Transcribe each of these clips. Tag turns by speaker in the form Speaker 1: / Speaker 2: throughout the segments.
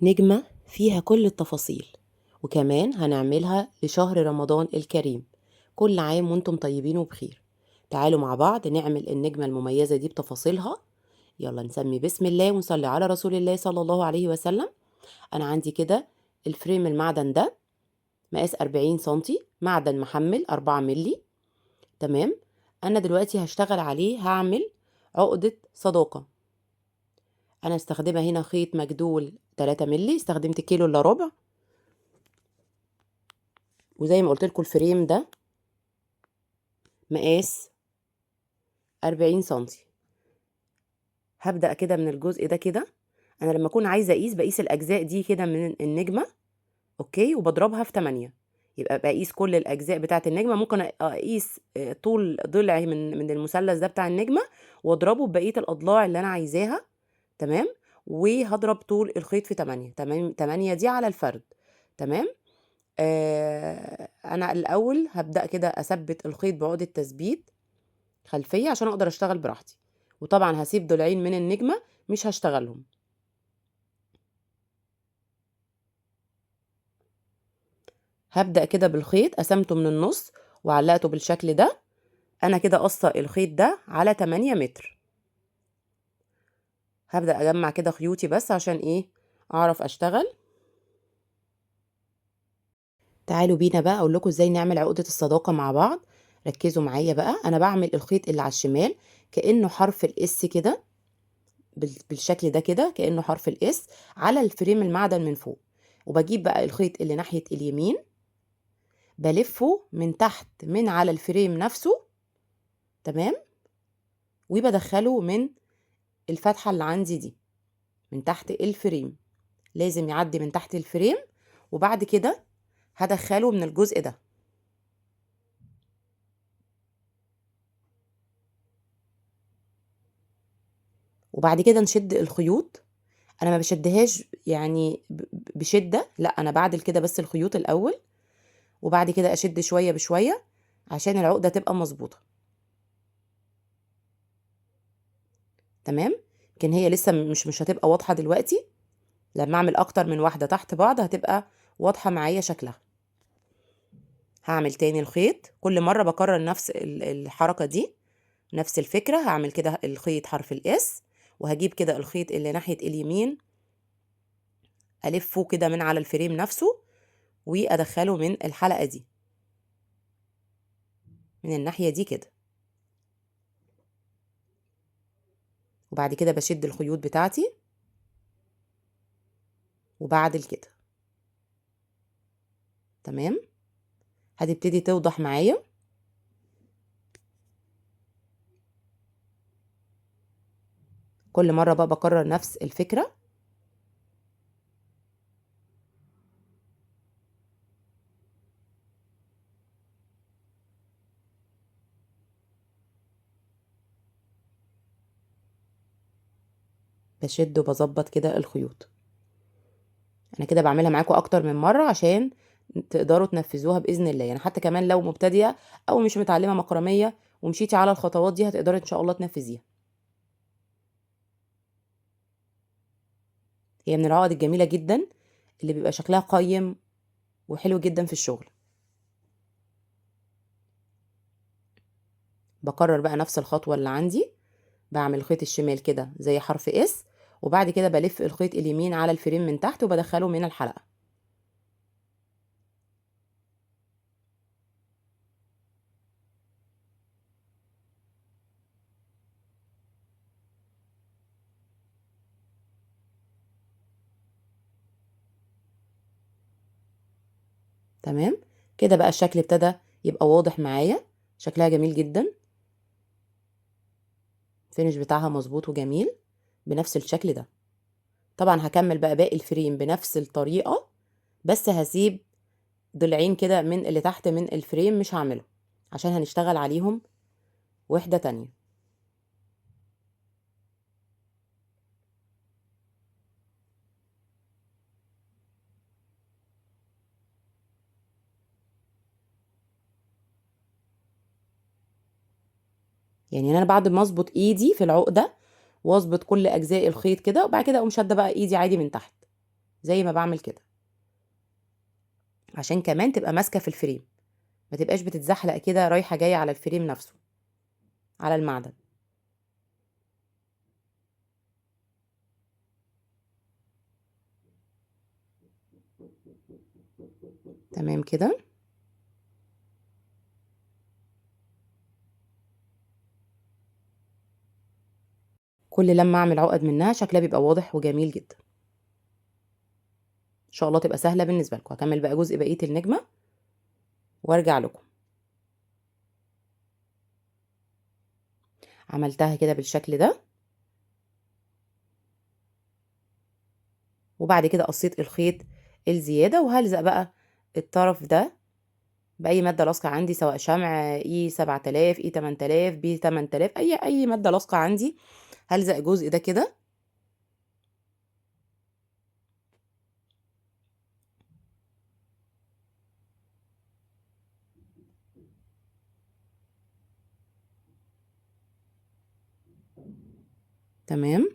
Speaker 1: نجمة فيها كل التفاصيل، وكمان هنعملها لشهر رمضان الكريم. كل عام وانتم طيبين وبخير. تعالوا مع بعض نعمل النجمة المميزة دي بتفاصيلها. يلا نسمي بسم الله ونصلي على رسول الله صلى الله عليه وسلم. أنا عندي كده الفريم المعدن ده مقاس 40 سنتي، معدن محمل 4 ملي. تمام. أنا دلوقتي هشتغل عليه، هعمل عقدة صداقة. أنا استخدمها هنا خيط مجدول 3 ملي، استخدمت كيلو إلا ربع. وزي ما قلت لكم الفريم ده مقاس 40 سنتي. هبدأ كده من الجزء ده كده. انا لما اكون عايزه بقيس الاجزاء دي كده من النجمه، اوكي، وبضربها في 8. يبقى بقيس كل الاجزاء بتاعه النجمه. ممكن اقيس طول ضلع من المثلث ده بتاع النجمه، واضربه ببقيه الاضلاع اللي انا عايزاها. تمام. وهضرب طول الخيط في 8. تمام، 8 دي على الفرد. تمام. انا الاول هبدأ كده اثبت الخيط بعقدة تثبيت خلفية عشان اقدر اشتغل براحتي. وطبعا هسيب ضلعين من النجمة مش هشتغلهم. هبدأ كده بالخيط، قسمته من النص وعلقته بالشكل ده. انا كده قصة الخيط ده على 8 متر. هبدأ اجمع كده خيوطي بس عشان اعرف اشتغل. تعالوا بينا بقى اقول لكم ازاي نعمل عقدة الصداقة مع بعض. ركزوا معايا بقى. انا بعمل الخيط اللي على الشمال كأنه حرف الاس كده، بالشكل ده كده كأنه حرف الاس على الفريم المعدن من فوق. وبجيب بقى الخيط اللي ناحية اليمين، بلفه من تحت من على الفريم نفسه. تمام. وبدخله من الفتحة اللي عندي دي من تحت الفريم. لازم يعدي من تحت الفريم. وبعد كده هدخله من الجزء ده. وبعد كده نشد الخيوط. انا ما بشدهاش يعني بشدة، لا، انا بعدل كده بس الخيوط الاول، وبعد كده اشد شوية بشوية عشان العقدة تبقى مظبوطة. تمام. لكن هي لسه مش هتبقى واضحة دلوقتي. لما اعمل اكتر من واحدة تحت بعض هتبقى واضحة معايا شكلها. هعمل تاني الخيط. كل مرة بكرر نفس الحركة دي، نفس الفكرة. هعمل كده الخيط حرف الاس، وهجيب كده الخيط اللي ناحية اليمين، ألفه كده من على الفريم نفسه، وأدخله من الحلقة دي من الناحية دي كده. وبعد كده بشد الخيوط بتاعتي وبعدل كده. تمام. هتبتدي توضح معايا. كل مرة بقى بكرر نفس الفكرة. بشد وبظبط كده الخيوط. انا كده بعملها معاكم اكتر من مرة عشان تقدروا تنفذوها باذن الله. يعني حتى كمان لو مبتدئة او مش متعلمة مكرمية ومشيتي على الخطوات دي هتقدري ان شاء الله تنفذيها. هي من العقد الجميلة جدا اللي بيبقى شكلها قيم وحلو جدا في الشغل. بكرر بقى نفس الخطوة اللي عندي. بعمل الخيط الشمال كده زي حرف اس، وبعد كده بلف الخيط اليمين على الفريم من تحت وبدخله من الحلقة. تمام. كده بقى الشكل ابتدى يبقى واضح معايا. شكلها جميل جدا. الفينش بتاعها مظبوط وجميل بنفس الشكل ده. طبعا هكمل بقى باقي الفريم بنفس الطريقة، بس هسيب ضلعين كده من اللي تحت من الفريم مش هعمله عشان هنشتغل عليهم وحدة تانية. يعني انا بعد ما اظبط ايدي في العقدة واظبط كل اجزاء الخيط كده، وبعد كده اقوم شادة بقى ايدي عادي من تحت زي ما باعمل كده، عشان كمان تبقى ماسكة في الفريم، ما تبقاش بتتزحلق كده رايحة جاية على الفريم نفسه، على المعدن. تمام كده. كل لمّا أعمل عُقَد منها شكلها بيبقى واضح وجميل جدًا. إن شاء الله تبقى سهلة بالنسبة لكم. هاكمّل بقى جزء بقية النجمة وارجع لكم. عملتها كده بالشكل ده، وبعد كده قصيت الخيط الزيادة، وهالزق بقى الطرف ده بأي مادة لاصقة عندي، سواء شمع E7000 E8000 B8000، أي مادة لاصقة عندي. هالزق الجزء ده كده. تمام.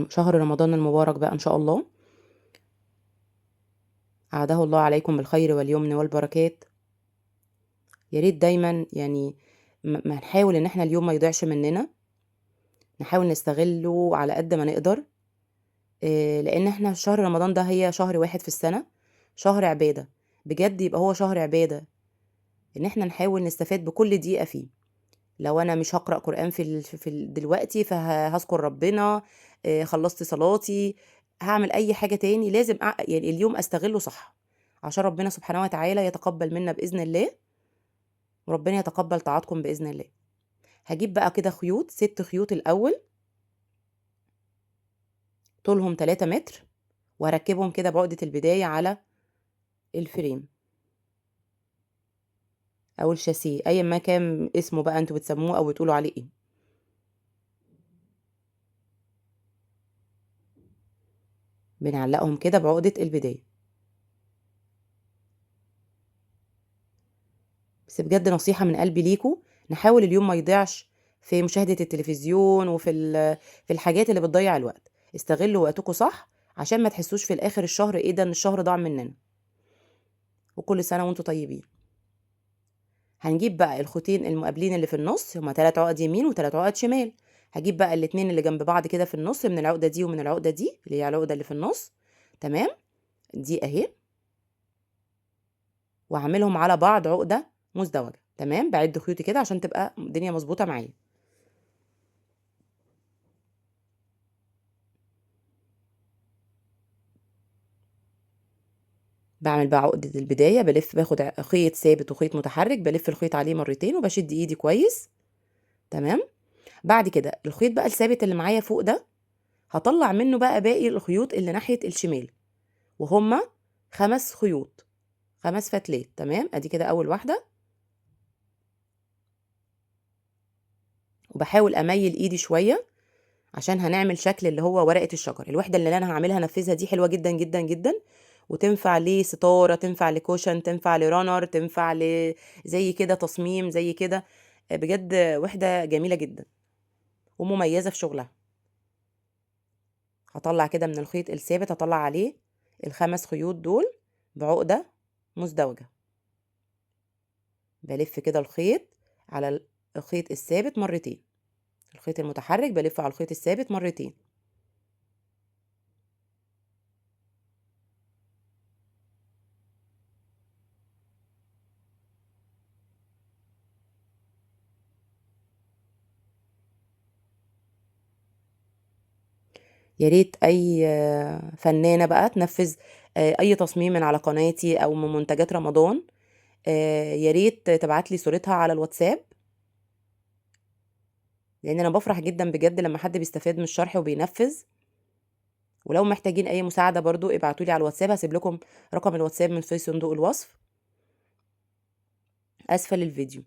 Speaker 1: شهر رمضان المبارك بقى إن شاء الله، أعاده الله عليكم بالخير واليمن والبركات. يا ريت دايمًا يعني ما نحاول إن إحنا اليوم ما يضيعش مننا، نحاول نستغله على قد ما نقدر. لإن إحنا شهر رمضان ده هي شهر واحد في السنة، شهر عبادة، بجد يبقى هو شهر عبادة، إن إحنا نحاول نستفاد بكل دقيقة فيه. لو أنا مش هاقرأ قرآن دلوقتي هاذكر ربنا، خلّصت صلاتي، هاعمل أي حاجة تاني، لازم يعني اليوم أستغله صح، عشان ربنا سبحانه وتعالى يتقبل منا بإذن الله، وربنا يتقبل طاعاتكم بإذن الله. هاجيب بقى كده خيوط، 6 خيوط الأول، طولهم 3 متر، وهاركبهم كده بعقدة البداية على الفريم أو الشاسيه، أيًا ما كان اسمه بقى أنتم بتسموه أو بتقولوا عليه إيه. بنعلقهم كده بعقدة البداية. بس بجد نصيحة من قلبي ليكم، نحاول اليوم ما يضيعش في مشاهدة التلفزيون في الحاجات اللي بتضيّع الوقت. استغلوا وقتكم صح، عشان ما تحسوش في الآخر الشهر إيه ده، إن الشهر ضاع مننا. وكل سنة وأنتم طيبين. هنجيب بقى الخيطين المقابلين اللي في النُص، هُم 3 عُقَد يمين و3 عُقَد شمال. هاجيب بقى الاتنين اللي جنب بعض كده في النُص، من العقدة دي ومن العقدة دي، اللي هي العقدة اللي في النُص، تمام، دي أهي، وهاعملهم على بعض عقدة مزدوجة، تمام. باعِد خيوطي كده عشان تبقى الدنيا مضبوطة معايا. باعمل بقى عقدة البداية، باخد خيط ثابت وخيط متحرك، بالِف الخيط عليه مرتين وباشد إيدي كويس، تمام. بعد كده الخيط بقى الثابت اللي معايا فوق ده، هاطلّع منه بقى باقي الخيوط اللي ناحية الشمال، وهُم 5 خيوط، 5 فتلات، تمام. أدي كده أول واحدة، وباحاول أميّل إيدي شوية عشان هنعمل شكل اللي هو ورقة الشجر. الوحدة اللي أنا هاعملها هانفذها دي حلوة جدًا، جدًا، جدًا، وتنفع لستارة، تنفع لكُشَن، تنفع لرانر، تنفع زي كده تصميم زي كده. بجد وحدة جميلة جدًا ومميزة في شغلها. هاطلّع كده من الخيط الثابت، هاطلّع عليه ال5 خيوط دول بعقدة مزدوجة. بالِف كده الخيط على الخيط الثابت مرتين، الخيط المتحرك بالِفّه على الخيط الثابت مرتين. يا ريت أي فنانة بقى تنفّذ أي تصميم من على قناتي أو من منتجات رمضان، يا ريت تبعت لي صورتها على الواتساب، لإن أنا بافرح جدًا بجد لمّا حد بيستفاد من الشرح وبينفّذ. ولو محتاجين أي مساعدة برضه ابعتوا لي على الواتساب، هاسيب لكم رقم الواتساب في صندوق الوصف أسفل الفيديو.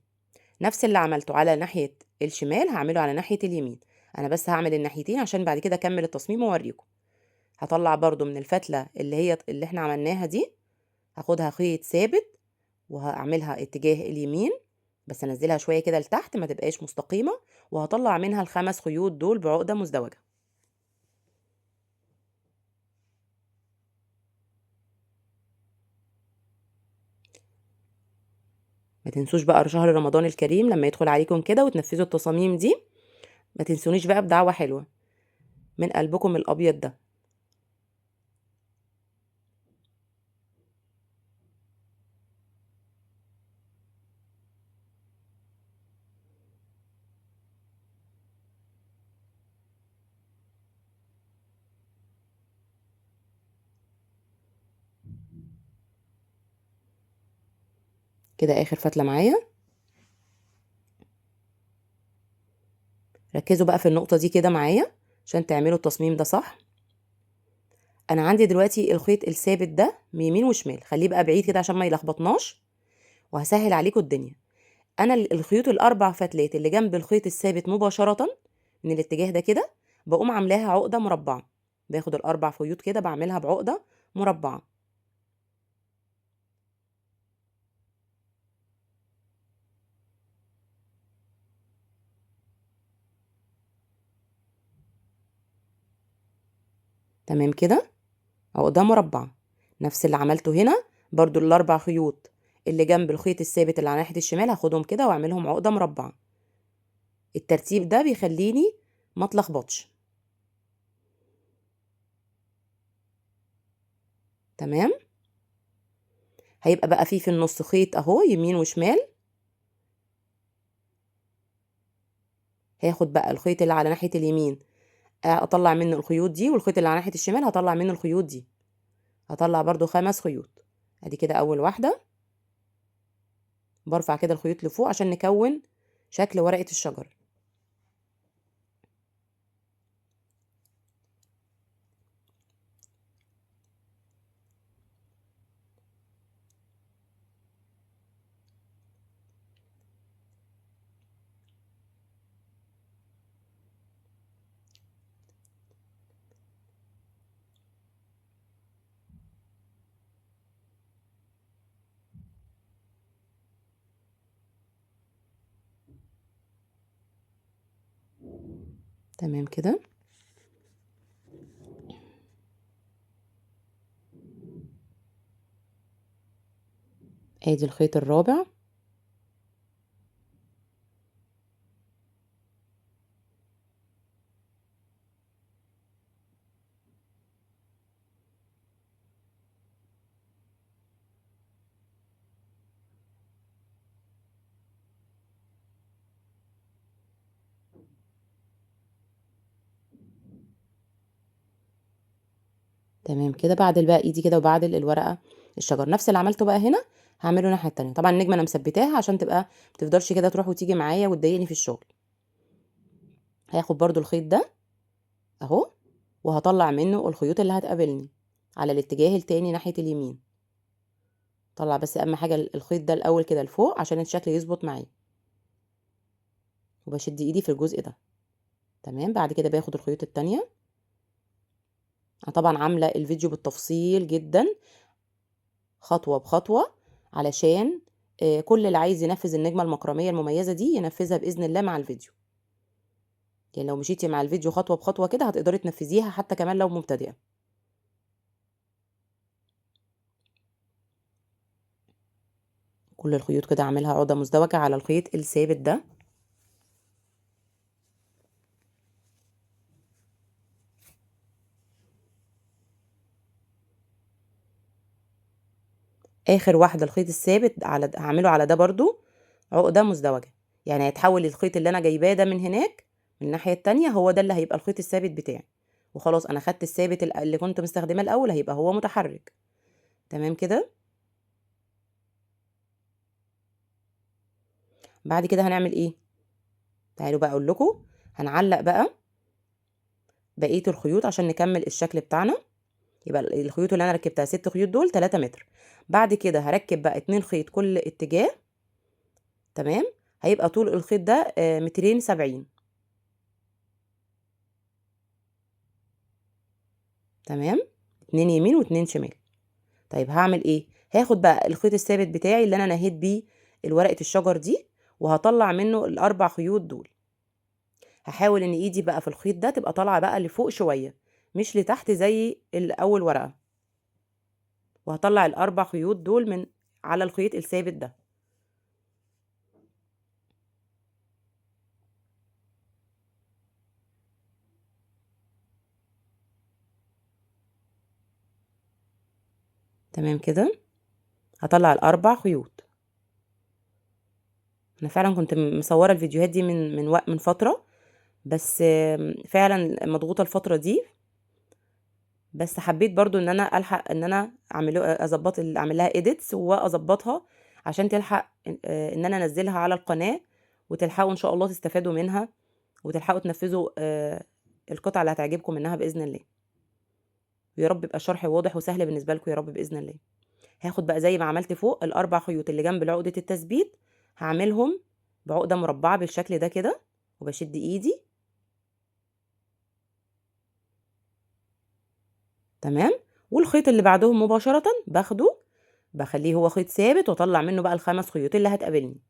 Speaker 1: نفس اللي عملته على ناحية الشمال هاعمله على ناحية اليمين، أنا بس هاعمل الناحيتين عشان بعد كده أكمّل التصميم وأورّيكم. هاطلّع برضه من الفتلة اللي إحنا عملناها دي هاخدها خيط ثابت وهاعملها اتجاه اليمين، بس انزلها شويه كده لتحت ما تبقاش مستقيمه، وهطلع منها الخمس خيوط دول بعقده مزدوجه. ما تنسوش بقى شهر رمضان الكريم لما يدخل عليكم كده وتنفذوا التصاميم دي، ما تنسونيش بقى بدعوه حلوه من قلبكم الابيض ده. كده اخر فتله معايا. ركزوا بقى في النقطه دي كده معايا عشان تعملوا التصميم ده صح. انا عندي دلوقتي الخيط الثابت ده من يمين وشمال، خليه بقى بعيد كده عشان ما يلخبطناش وهسهل عليكم الدنيا. انا الخيوط الاربع فتلات اللي جنب الخيط الثابت مباشره من الاتجاه ده كده بقوم عاملاها عقده مربعه، باخد الاربع خيوط كده بعملها بعقده مربعه. تمام كده، عقده مربعه. نفس اللي عملته هنا برضو الاربع خيوط اللي جنب الخيط الثابت اللي على ناحيه الشمال هاخدهم كده واعملهم عقده مربعه. الترتيب ده بيخليني ما اتلخبطش. تمام. هيبقى بقى فيه في النص خيط اهو يمين وشمال، هاخد بقى الخيط اللي على ناحيه اليمين اطلع منه الخيوط دي، والخيط اللي على ناحيه الشمال هطلع منه الخيوط دي، هطلع برضو خمس خيوط. ادي كده اول واحده، برفع كده الخيوط لفوق عشان نكون شكل ورقه الشجر. تمام كده. ادي الخيط الرابع. تمام كده، بعدل بقى ايدي كده وبعدل الورقه الشجر، نفس اللي عملته بقى هنا هعمله الناحيه التانية. طبعا النجمه انا مثبتاها عشان تبقى متفضلش كده تروح وتيجي معايا وتضايقني في الشغل. هاخد برضو الخيط ده اهو وهطلع منه الخيوط اللي هتقابلني على الاتجاه التاني ناحيه اليمين. طلع بس اهم حاجه الخيط ده الاول كده لفوق عشان الشكل يظبط معايا، وبشد ايدي في الجزء ده. تمام. بعد كده باخد الخيوط التانية. انا طبعا عامله الفيديو بالتفصيل جدا خطوه بخطوه علشان كل اللي عايز ينفذ النجمه المكرميه المميزه دي ينفذها باذن الله مع الفيديو. يعني لو مشيتي مع الفيديو خطوه بخطوه كده هتقدري تنفذيها حتى كمان لو مبتدئه. كل الخيوط كده اعملها عقده مزدوجه على الخيط الثابت ده. اخر واحده الخيط الثابت هعمله على ده برضو عقده مزدوجه، يعني هيتحول الخيط اللي انا جايباه ده من هناك من الناحيه التانية هو ده اللي هيبقى الخيط الثابت بتاعي، وخلاص انا خدت الثابت اللي كنت مستخدماه الاول هيبقى هو متحرك. تمام كده. بعد كده هنعمل ايه؟ تعالوا بقى اقول لكم. هنعلق بقى بقيه الخيوط عشان نكمل الشكل بتاعنا. يبقى الخيوط اللي انا ركبتها 6 خيوط دول 3 متر. بعد كده هركب بقى 2 خيط كل اتجاه. تمام. هيبقى طول الخيط ده 270. تمام. 2 يمين و2 شمال. طيب هعمل ايه؟ هاخد بقى الخيط الثابت بتاعي اللي انا نهيت بيه ورقة الشجر دي، وهطلع منه الاربع خيوط دول. هحاول ان ايدي بقى في الخيط ده تبقى طالعة بقى لفوق شوية، مش لتحت زي الاول ورقة. وهطلع الاربع خيوط دول من على الخيط الثابت ده. تمام كده، هطلع الاربع خيوط. انا فعلا كنت مصوره الفيديوهات دي من وقت من فتره، بس فعلا مضغوطه الفتره دي. بس حبيت برضو ان انا الحق ان انا اظبط اعمل لها اديتس واظبطها عشان تلحق ان انا انزلها على القناه، وتلحقوا ان شاء الله تستفادوا منها، وتلحقوا تنفذوا القطعه اللي هتعجبكم منها باذن الله. ويا رب يبقى الشرح واضح وسهل بالنسبه لكم يا رب باذن الله. هاخد بقى زي ما عملت فوق الاربع خيوط اللي جنب عقده التثبيت، هعملهم بعقده مربعه بالشكل ده كده، وبشد ايدي. تمام. والخيط اللي بعدهم مباشره باخده، بخليه هو خيط ثابت، واطلع منه بقى الخمس خيوط اللي هتقابلني.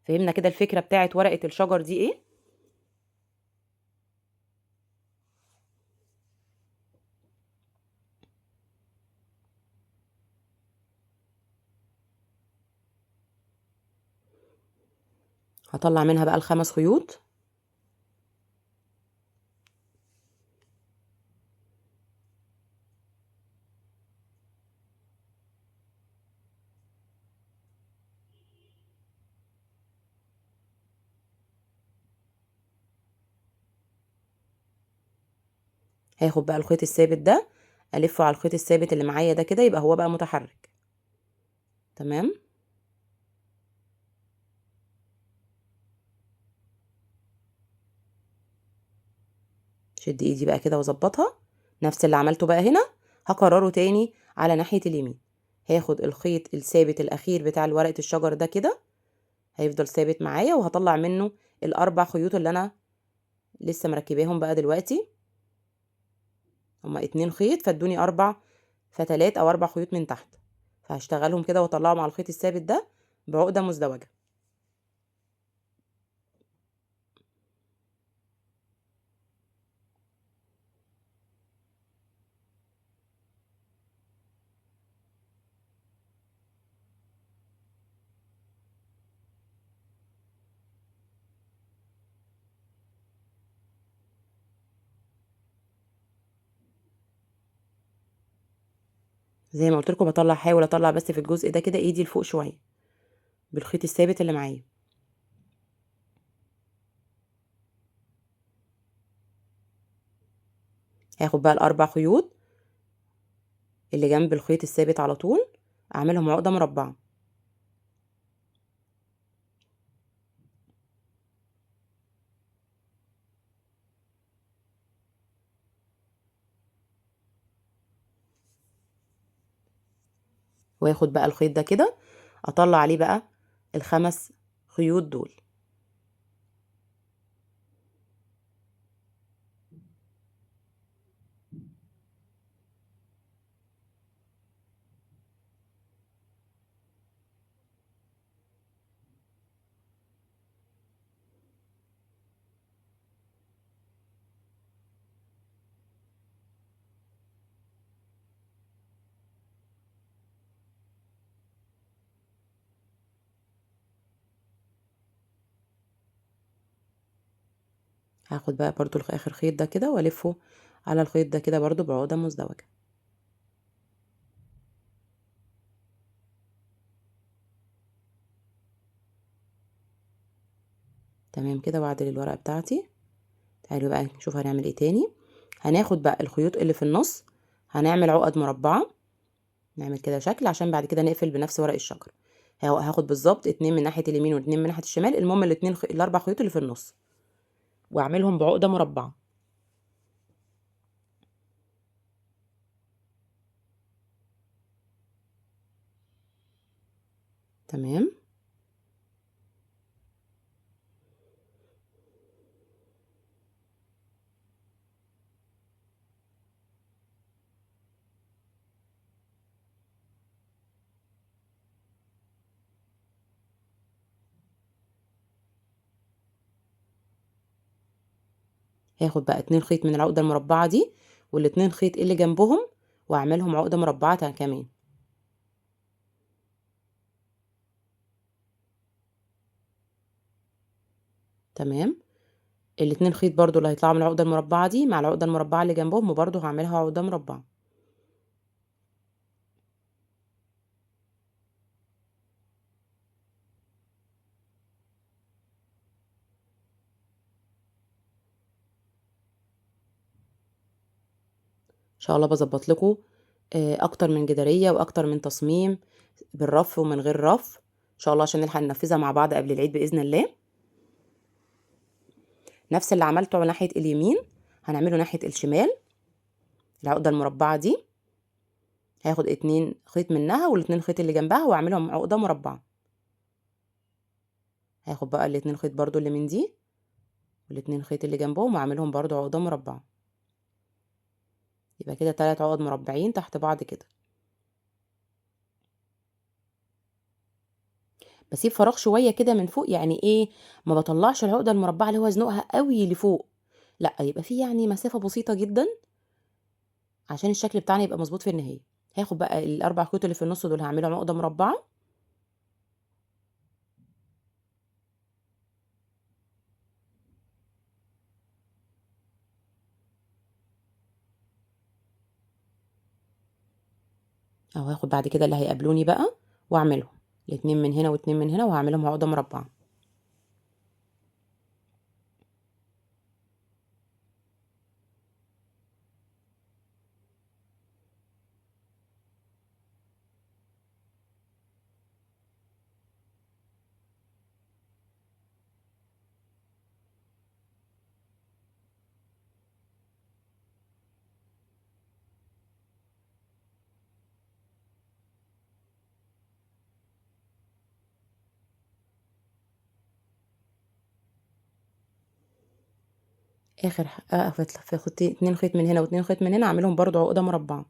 Speaker 1: فهمنا كده الفكره بتاعت ورقه الشجر دي ايه؟ هطلع منها بقى الخمس خيوط. هاخد بقى الخيط الثابت ده، الفه على الخيط الثابت اللي معايا ده كده، يبقى هو بقى متحرك. تمام. شد ايدي بقى كده واظبطها. نفس اللي عملته بقى هنا هكرره تاني على ناحية اليمين. هاخد الخيط الثابت الاخير بتاع ورقة الشجر ده كده، هيفضل ثابت معايا، وهطلع منه الاربع خيوط اللي انا لسه مركباهم بقى دلوقتي. هما 2 خيط فادوني 4 فتلات او 4 خيوط من تحت. فهشتغلهم كده واطلعهم على الخيط الثابت ده بعقدة مزدوجة. زي ما قلت لكم بطلع، احاول اطلع بس في الجزء ده كده ايدي لفوق شوية بالخيط الثابت اللي معايا. هاخد بقى الاربع خيوط اللي جنب الخيط الثابت على طول، اعملهم عقدة مربعة. واخد بقى الخيط ده كده، اطلع عليه بقى الخمس خيوط دول. هاخد بقى برضو اخر خيط ده كده والفه على الخيط ده كده برضو بعقدة مزدوجة. تمام كده، واعدل الورقة بتاعتي. تعالوا بقى نشوف هنعمل ايه تاني. هناخد بقى الخيوط اللي في النص، هنعمل عقد مربعة، نعمل كده شكل عشان بعد كده نقفل بنفس ورق الشجر. هاخد بالظبط 2 من ناحية اليمين واتنين من ناحية الشمال، المهم الاربع خيوط اللي في النص، واعملهم بعقدة مربعة. تمام. هاخد بقى 2 خيط من العقدة المربعة دي وال2 خيط اللي جنبهم واعملهم عقدة مربعة كمان. تمام. ال2 خيط برضو اللي هيطلعوا من العقدة المربعة دي مع العقدة المربعة اللي جنبهم وبرضو هعملها عقدة مربعة. ان شاء الله بظبط لكم اكتر من جدارية واكتر من تصميم بالرف ومن غير رف ان شاء الله عشان نلحق ننفذها مع بعض قبل العيد بإذن الله. نفس اللي عملته ناحية اليمين هنعمله ناحية الشمال. العقدة المربعة دي هاخد 2 خيط منها وال2 خيط اللي جنبها واعملهم عقدة مربعة. هاخد بقى ال2 خيط برضو اللي من دي وال2 خيط اللي جنبهم واعملهم برضو عقدة مربعة. يبقى كده 3 عقد مربعين تحت بعض كده. بسيب فراغ شوية كده من فوق، يعني ايه، ما بطلعش العقدة المربعة اللي هو ازنقها قوي لفوق، لا يبقى في يعني مسافة بسيطة جدا عشان الشكل بتاعنا يبقى مظبوط في النهاية. هاخد بقى الاربع خيوط اللي في النص دول هعملهم عقدة مربعة. او هاخد بعد كده اللي هيقابلوني بقى واعملهم الاتنين من هنا واتنين من هنا وهعملهم عقدة مربعة. اخر في خيط، 2 خيط من هنا و2 خيط من هنا اعملهم برضو عقدة مربعة.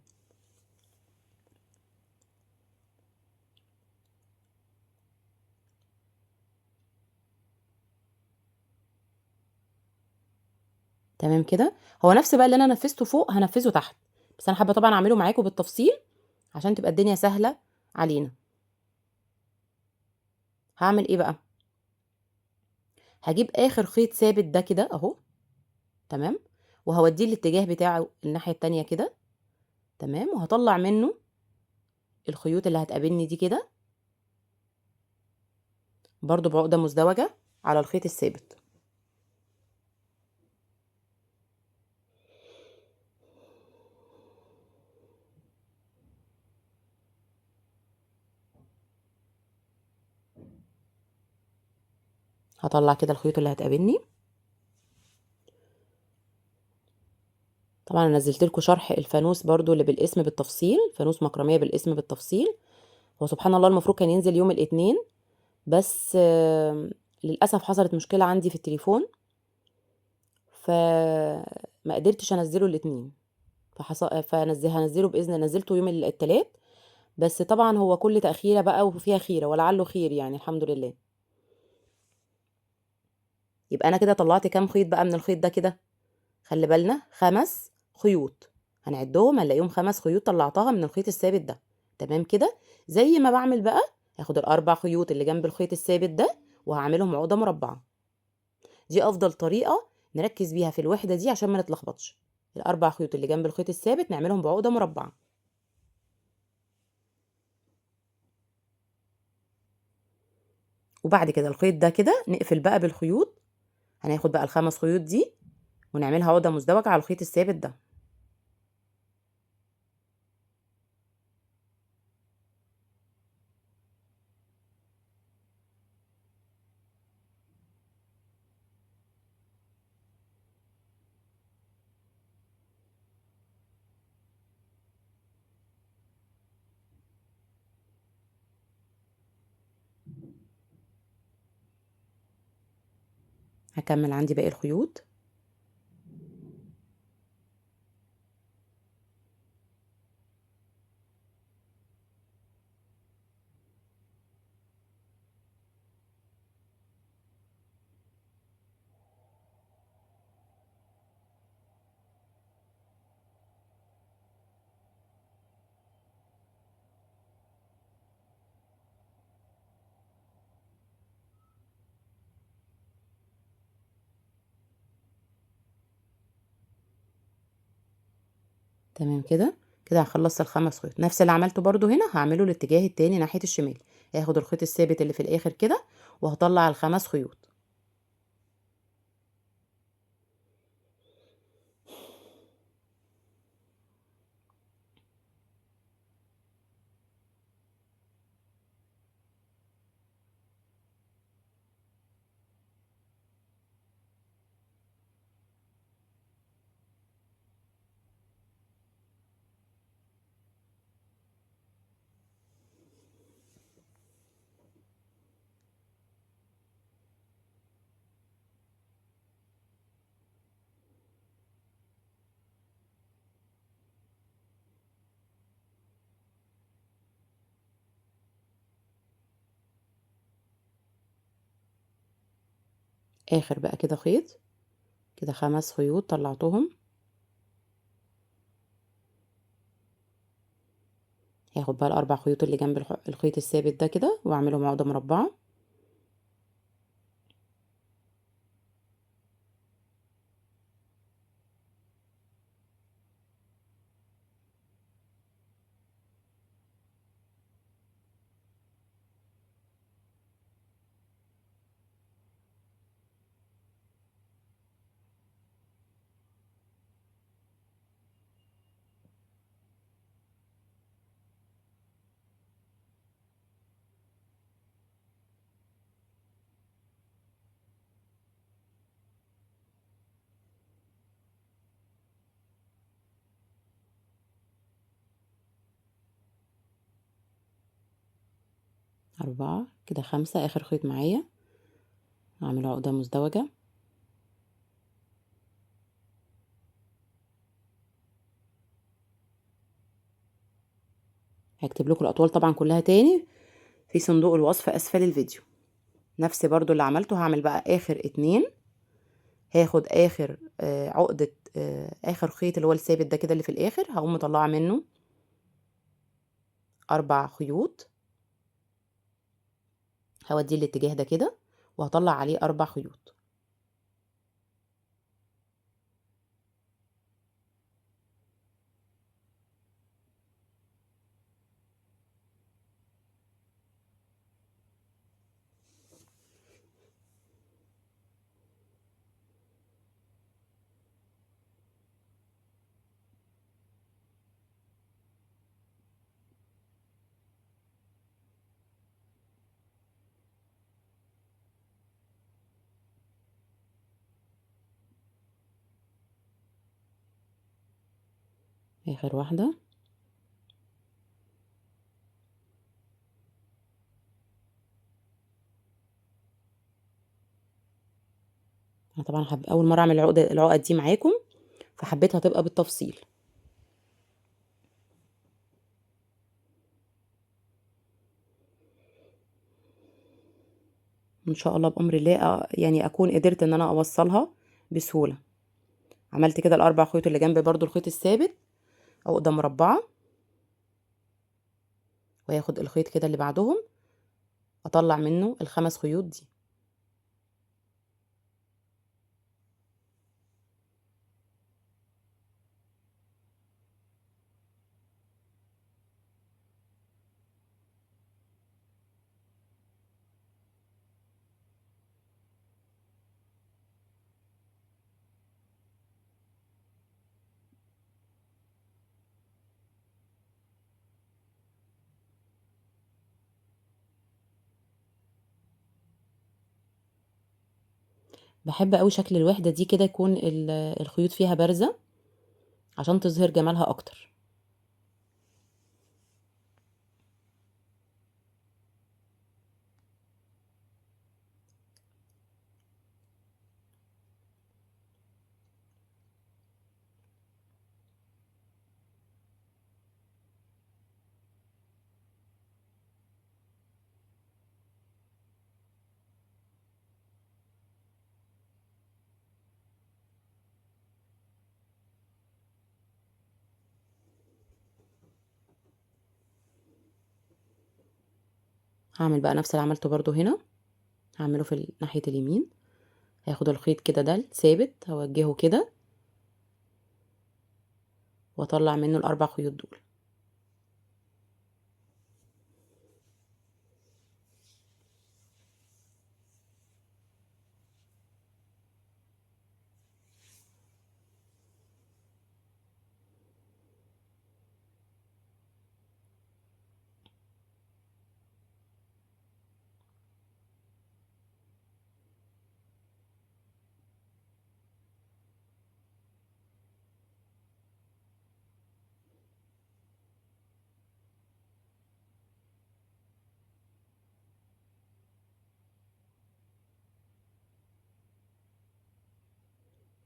Speaker 1: تمام كده. هو نفس بقى اللي انا نفذته فوق هنفذه تحت، بس انا حابة طبعا اعمله معاكم بالتفصيل عشان تبقى الدنيا سهلة علينا. هعمل ايه بقى، هجيب اخر خيط ثابت ده كده اهو، تمام، وهوديه الاتجاه بتاعه الناحية التانية كده، تمام، وهطلع منه الخيوط اللي هتقابلني دي كده برضو بعقدة مزدوجة على الخيط الثابت. هطلع كده الخيوط اللي هتقابلني. طبعا انا نزلت لكم شرح الفانوس برضو اللي بالاسم بالتفصيل، فانوس مكرمية بالاسم بالتفصيل. هو سبحان الله المفروض كان ينزل يوم الاثنين، بس للاسف حصلت مشكلة عندي في التليفون فما قدرتش انزله الاثنين، هنزله باذن، نزلته يوم الثلاث. بس طبعا هو كل تأخيرة بقى وفيها خيرة ولعله خير يعني الحمد لله. يبقى انا كده طلعت كام خيط بقى من الخيط ده كده، خلي بالنا 5 خيوط، هنعدهم هنلاقيهم 5 خيوط طلعتها من الخيط الثابت ده. تمام كده. زي ما بعمل بقى هاخد الاربع خيوط اللي جنب الخيط الثابت ده وهعملهم عقدة مربعة. دي افضل طريقة نركز بيها في الوحدة دي عشان ما نتلخبطش. الاربع خيوط اللي جنب الخيط الثابت نعملهم بعقدة مربعة. وبعد كده الخيط ده كده نقفل بقى بالخيوط، هناخد بقى ال5 خيوط دي ونعملها عقدة مزدوجة على الخيط الثابت ده. هكمل عندي باقي الخيوط. تمام كده. كده خلصت ال5 خيوط، نفس اللي عملته برضو هنا هعمله الاتجاه التاني ناحية الشمال. هاخد الخيط الثابت اللي في الاخر كده وهطلع ال5 خيوط. اخر بقى كده خيط، كده 5 خيوط طلعتهم. هاخد بقى ال4 خيوط اللي جنب الخيط الثابت ده كده واعملهم عقدة مربعة. أربعة كده، 5 آخر خيط معايا هعمل عقدة مزدوجة. هكتب لكم الأطوال طبعا كلها تاني في صندوق الوصف أسفل الفيديو. نفس برضو اللي عملته هعمل بقى آخر 2. هاخد آخر عقدة آخر خيط اللي هو الثابت ده كده اللي في الآخر، هقوم مطلعة منه 4 خيوط. هوديه الاتجاه ده كده وهطلع عليه 4 خيوط. آخر واحدة. أنا طبعا أول مرة أعمل العقد دي معاكم، فحبيتها تبقى بالتفصيل. ان شاء الله بامر الله يعني اكون قدرت ان انا اوصلها بسهوله. عملت كده ال4 خيوط اللي جنب برضو الخيط الثابت عقده مربعه، وهاخد الخيط كده اللي بعدهم اطلع منه ال5 خيوط دي. بحب قوي شكل الوحده دي كده يكون الخيوط فيها بارزه عشان تظهر جمالها اكتر. هعمل بقى نفس اللي عملته برضو هنا، هعمله في ناحيه اليمين. هاخد الخيط كده ده ثابت هوجهه كده واطلع منه ال4 خيوط دول.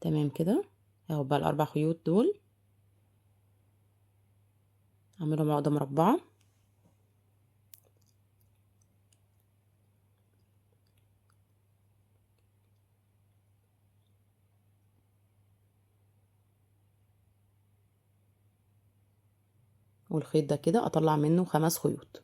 Speaker 1: تمام كده. هاخد بقى ال4 خيوط دول اعملهم عقدة مربعة، والخيط ده كده اطلع منه 5 خيوط.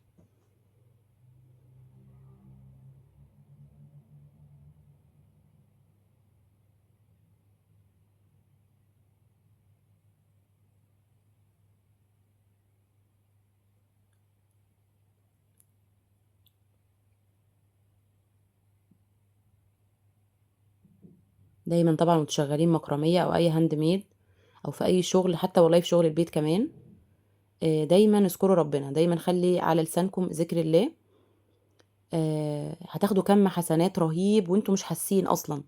Speaker 1: دايما طبعا وانتوا شغالين مكرمية او اي هاند ميد او في اي شغل، حتى والله في شغل البيت كمان، دايما اذكروا ربنا، دايما خلي على لسانكم ذكر الله. هتاخدوا كم حسنات رهيب وانتوا مش حاسين اصلا.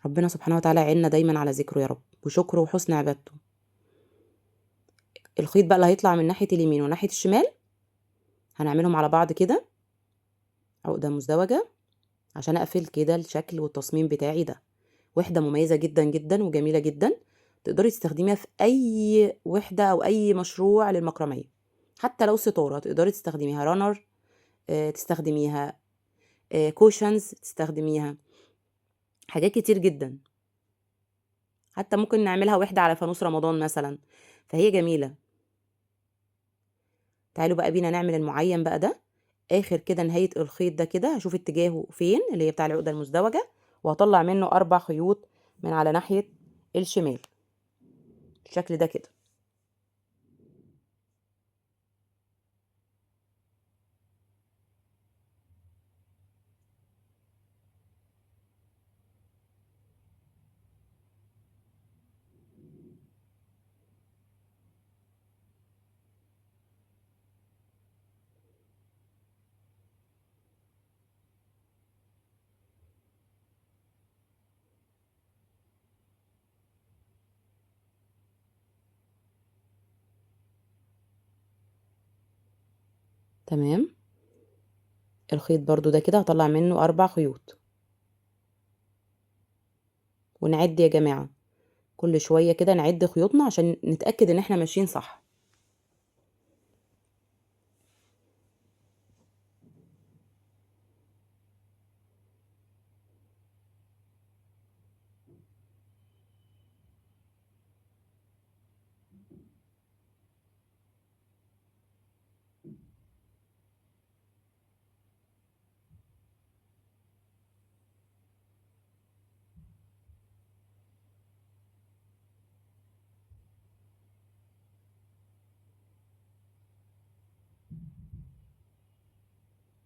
Speaker 1: ربنا سبحانه وتعالى يعيننا دايما على ذكره يا رب وشكره وحسن عبادته. الخيط بقى اللي هيطلع من ناحية اليمين وناحية الشمال هنعملهم على بعض كده عقدة مزدوجة عشان اقفل كده الشكل والتصميم بتاعي ده. وحدة مميزة جدا جدا وجميلة جدا، تقدري تستخدميها في اي وحدة او اي مشروع للمكرمية. حتى لو ستارة تقدري تستخدميها رانر، تستخدميها كوشنز، تستخدميها حاجات كتير جدا. حتى ممكن نعملها وحدة على فانوس رمضان مثلا، فهي جميلة. تعالوا بقى بينا نعمل المعين بقى ده. اخر كده نهاية الخيط ده كده هشوف اتجاهه فين اللي هي بتاع العقدة المزدوجة، وهطلع منه 4 خيوط من على ناحية الشمال بالشكل ده كده. تمام. الخيط برضو ده كده هطلع منه 4 خيوط، ونعد يا جماعة كل شوية كده نعد خيوطنا عشان نتأكد ان احنا ماشيين صح.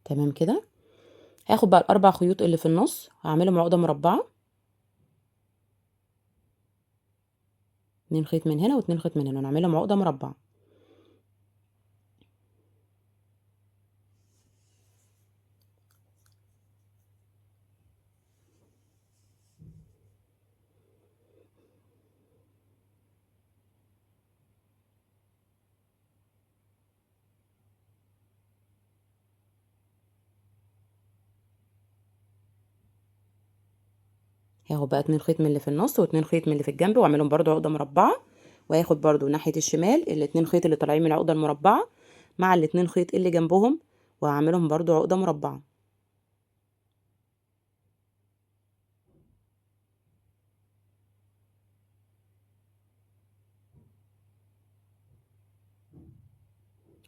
Speaker 1: تمام كده. هاخد بقى ال4 خيوط اللي في النص هعملهم عقدة مربعة، 2 خيط من هنا و2 خيط من هنا ونعملهم عقدة مربعة. هاخد بقى 2 خيط من اللي في النص و2 خيط من اللي في الجنب واعملهم برضو عقدة مربعة، وهاخد برضو ناحية الشمال ال2 خيط اللي طالعين من العقدة المربعة مع ال2 خيط اللي جنبهم وهعملهم برضو عقدة مربعة.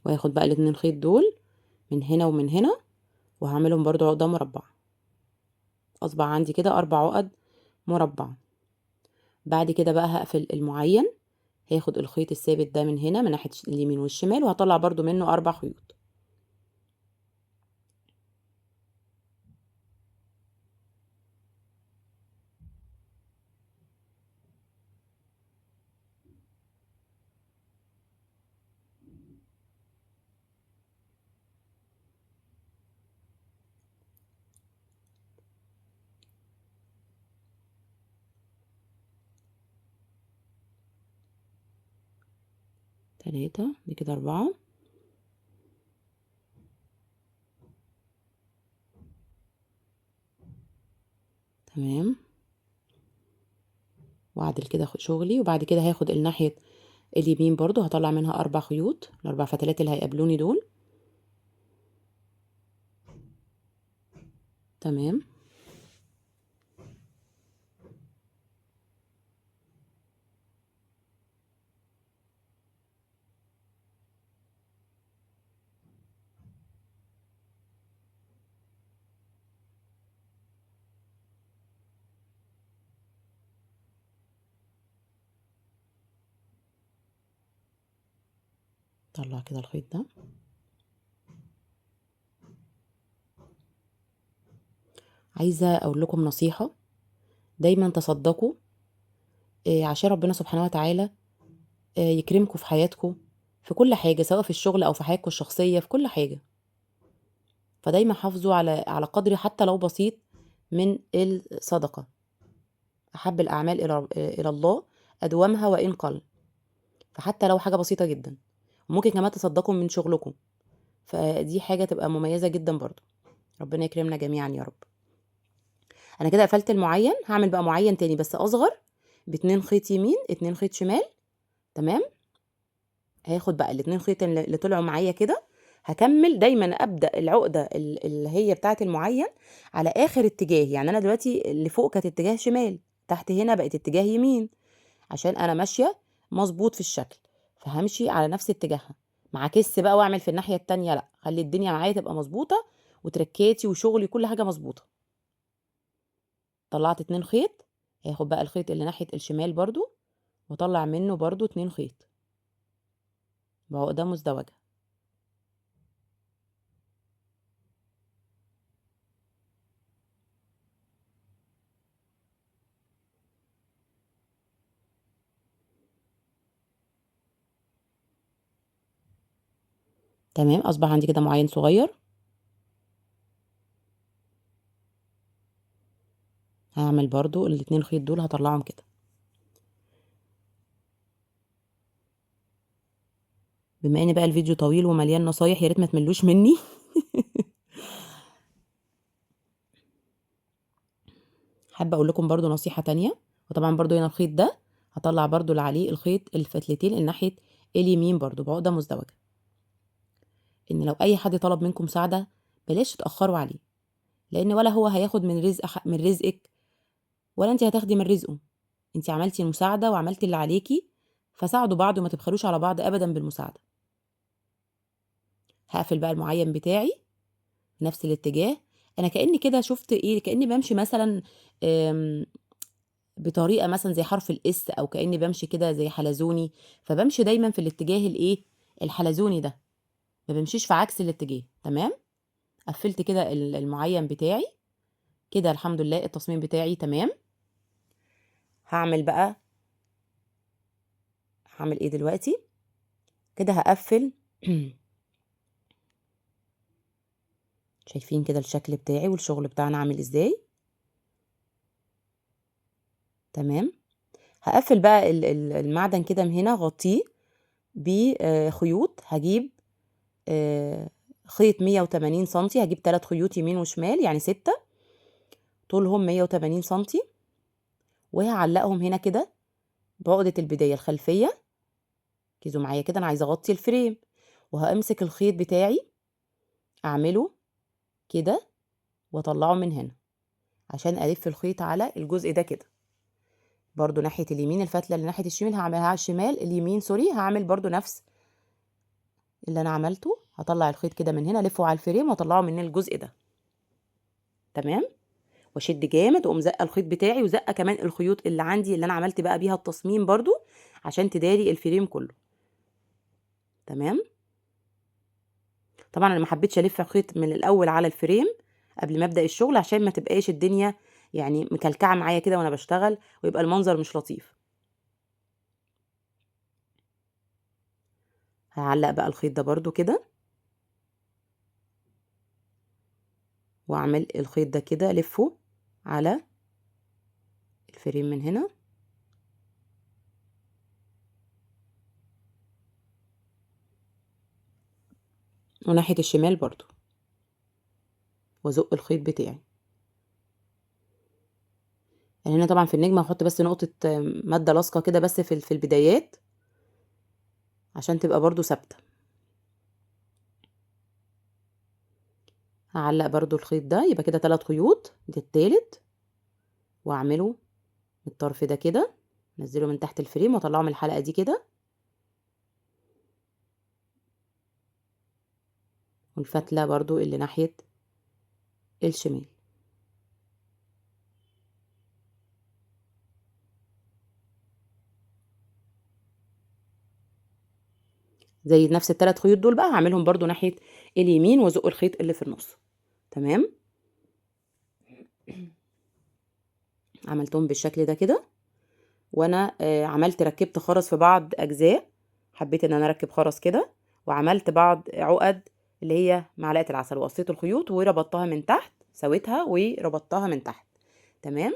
Speaker 1: وهاخد بقى ال2 خيط دول من هنا ومن هنا وهعملهم برضو عقدة مربعة. اصبح عندي كده 4 عقد مربع. بعد كده بقى هقفل المعين، هاخد الخيط الثابت ده من هنا من ناحية اليمين والشمال، وهطلع برضو منه 4 خيوط. تلاتة، دي كده 4. تمام، واعدل كده شغلي، وبعد كده هاخد الناحية اليمين برضو هطلع منها 4 خيوط، ال4 فتلات اللي هيقابلوني دول. تمام، طلع كده الخيط ده. عايزة اقول لكم نصيحة، دايما تصدقوا عشان ربنا سبحانه وتعالى يكرمكم في حياتكم، في كل حاجة، سواء في الشغل او في حياتكم الشخصية، في كل حاجة. فدايما حافظوا على قدر حتى لو بسيط من الصدقة. أحب الأعمال إلى الله أدومها وإن قل. فحتى لو حاجة بسيطة جدا، ممكن كمان تصدقوا من شغلكم، فدي حاجة تبقى مميزة جدا برضو. ربنا يكرمنا جميعا يا رب. أنا كده قفلت المعين، هعمل بقى معين تاني بس أصغر، ب2 خيط يمين 2 خيط شمال. تمام، هاخد بقى ال2 خيط اللي طلعوا معايا كده، هكمل دايما ابدا العقده اللي هي بتاعه المعين على اخر اتجاه. يعني انا دلوقتي اللي فوق كانت اتجاه شمال، تحت هنا بقت اتجاه يمين، عشان انا ماشيه مظبوط في الشكل، فهمشي على نفس اتجاهها. مع كس بقى واعمل في الناحيه التانية، لا، خلي الدنيا معايا تبقى مظبوطه، وتركاتي وشغلي كل حاجه مظبوطه. طلعت 2 خيط، هاخد بقى الخيط اللي ناحيه الشمال برضو، واطلع منه برضو 2 خيط بعقده مزدوجه. تمام، اصبح عندي كده معين صغير. هعمل برضو ال2 خيط دول هطلعهم كده. بما ان بقى الفيديو طويل ومليان نصايح، يا ريت ما تملوش مني. حابه اقول لكم برضو نصيحه تانية. وطبعا برضو هنا الخيط ده هطلع برضو اللي عليه الخيط الفتلتين الناحيه اليمين برضو بعقده مزدوجه. ان لو اي حد طلب منكم مساعده، بلاش تتاخروا عليه، لان ولا هو هياخد من من رزقك، ولا انت هتاخدي من رزقه. انت عملتي المساعده وعملتي اللي عليكي، فساعدوا بعض وما تبخلوش على بعض ابدا بالمساعده. هقفل بقى المعين بتاعي نفس الاتجاه. انا كاني كده شفت ايه، كاني بمشي مثلا آمم، بطريقه مثلا زي حرف الاس، او كاني بمشي كده زي حلزوني، فبمشي دايما في الاتجاه الايه، الحلزوني ده، ما بمشيش في عكس الاتجاه. تمام، قفلت كده المعين بتاعي كده، الحمد لله التصميم بتاعي تمام. هعمل بقى، هعمل ايه دلوقتي؟ كده هقفل. شايفين كده الشكل بتاعي والشغل بتاعنا عامل ازاي؟ تمام، هقفل بقى المعدن كده من هنا، غطيه بخيوط. هجيب خيط 180 سنتي، هجيب 3 خيوط يمين وشمال يعني 6، طولهم 180 سنتي، وهعلقهم هنا كده بعقدة البداية الخلفية. ركزوا معايا كده، انا عايزه اغطي الفريم، وهامسك الخيط بتاعي اعمله كده واطلعه من هنا، عشان الف الخيط على الجزء ده كده. برضو ناحية اليمين الفتلة اللي ناحية الشمال هعملها على الشمال، اليمين سوري، هعمل برضو نفس اللي انا عملته. هطلع الخيط كده من هنا، الفه على الفريم واطلعه من الجزء ده. تمام، واشد جامد واقوم زقه الخيط بتاعي وزقه كمان الخيوط اللي عندي اللي انا عملت بقى بيها التصميم برضو عشان تداري الفريم كله. تمام. طبعا انا ما حبيتش الف خيط من الاول على الفريم قبل ما ابدا الشغل عشان ما تبقاش الدنيا يعني مكلكعه معايا كده وانا بشتغل ويبقى المنظر مش لطيف. هعلق بقى الخيط ده برضو كده واعمل الخيط ده كده الفه على الفريم من هنا وناحيه الشمال برضو وازق الخيط بتاعي. يعني هنا طبعا في النجمه هحط بس نقطه ماده لاصقه كده بس في البدايات عشان تبقى برضو ثابته. هعلق برضو الخيط ده يبقى كده 3 خيوط، ده التالت، واعمله من الطرف ده كده، انزله من تحت الفريم واطلعه من الحلقه دي كده، والفتله برضو اللي ناحيه الشمال. زي نفس الثلاث خيوط دول بقى هعملهم برضو ناحيه اليمين وازق الخيط اللي في النص. تمام. عملتهم بالشكل ده كده، وانا ركبت خرز في بعض اجزاء، حبيت ان انا اركب خرز كده، وعملت بعض عقد اللي هي معلقه العسل، وقصيت الخيوط وربطتها من تحت، سويتها وربطتها من تحت. تمام.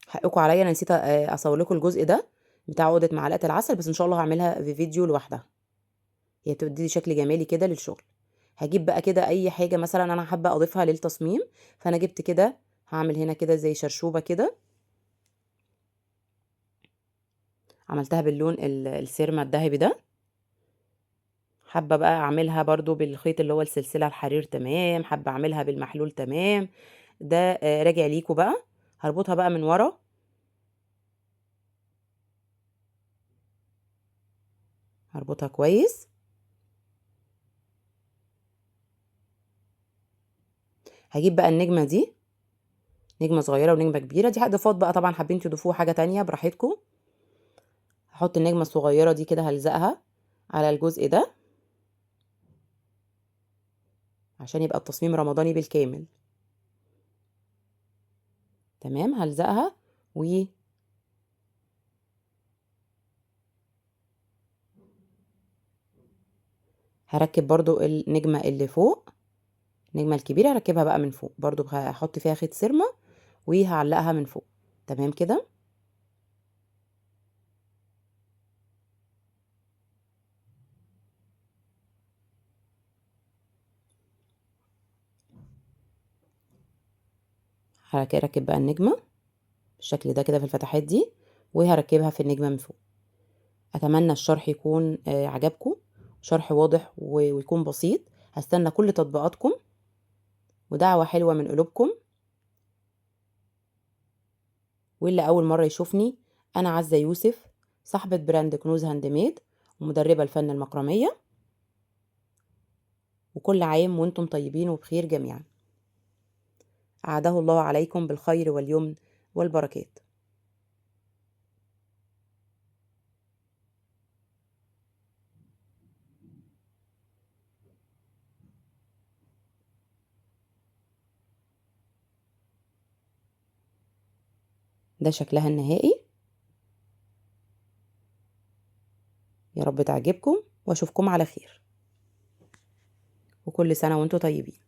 Speaker 1: حقكم عليا انا نسيت اصور لكم الجزء ده بتاع عقده معلقه العسل، بس ان شاء الله هعملها في فيديو لوحدها، هي بتدي شكل جمالي كده للشغل. هجيب بقى كده اي حاجه مثلا انا حابه اضيفها للتصميم، فانا جبت كده هعمل هنا كده زي شرشوبه كده، عملتها باللون السيرما الذهبي ده. حابه بقى اعملها برضو بالخيط اللي هو السلسله الحرير، تمام. حابه اعملها بالمحلول، تمام. ده راجع ليكوا بقى. هربطها بقى من ورا، هربطها كويس. هجيب بقى النجمه دي، نجمه صغيره ونجمه كبيره، دي اضافات بقى طبعا، حابين تضيفوها حاجه تانية براحتكم. هحط النجمه الصغيره دي كده، هلزقها على الجزء ده عشان يبقى التصميم رمضاني بالكامل. تمام. هلزقها و هركب برضو النجمة اللي فوق، النجمة الكبيرة هركبها بقى من فوق برضو، هحط فيها خيط سيرما وهعلقها من فوق. تمام كده. هركب بقى النجمة بالشكل ده كده في الفتحات دي، وهركبها في النجمة من فوق. أتمنى الشرح يكون عجبكم، شرح واضح ويكون بسيط. هستنى كل تطبيقاتكم ودعوة حلوة من قلوبكم. واللي أول مرة يشوفني، أنا عزة يوسف، صاحبة براند كنوز هاند ميد ومدربة الفن المكرمية. وكل عام وانتم طيبين وبخير جميعا. أعاده الله عليكم بالخير واليمن والبركات. ده شكلها النهائي. يا رب تعجبكم واشوفكم على خير، وكل سنة وانتم طيبين.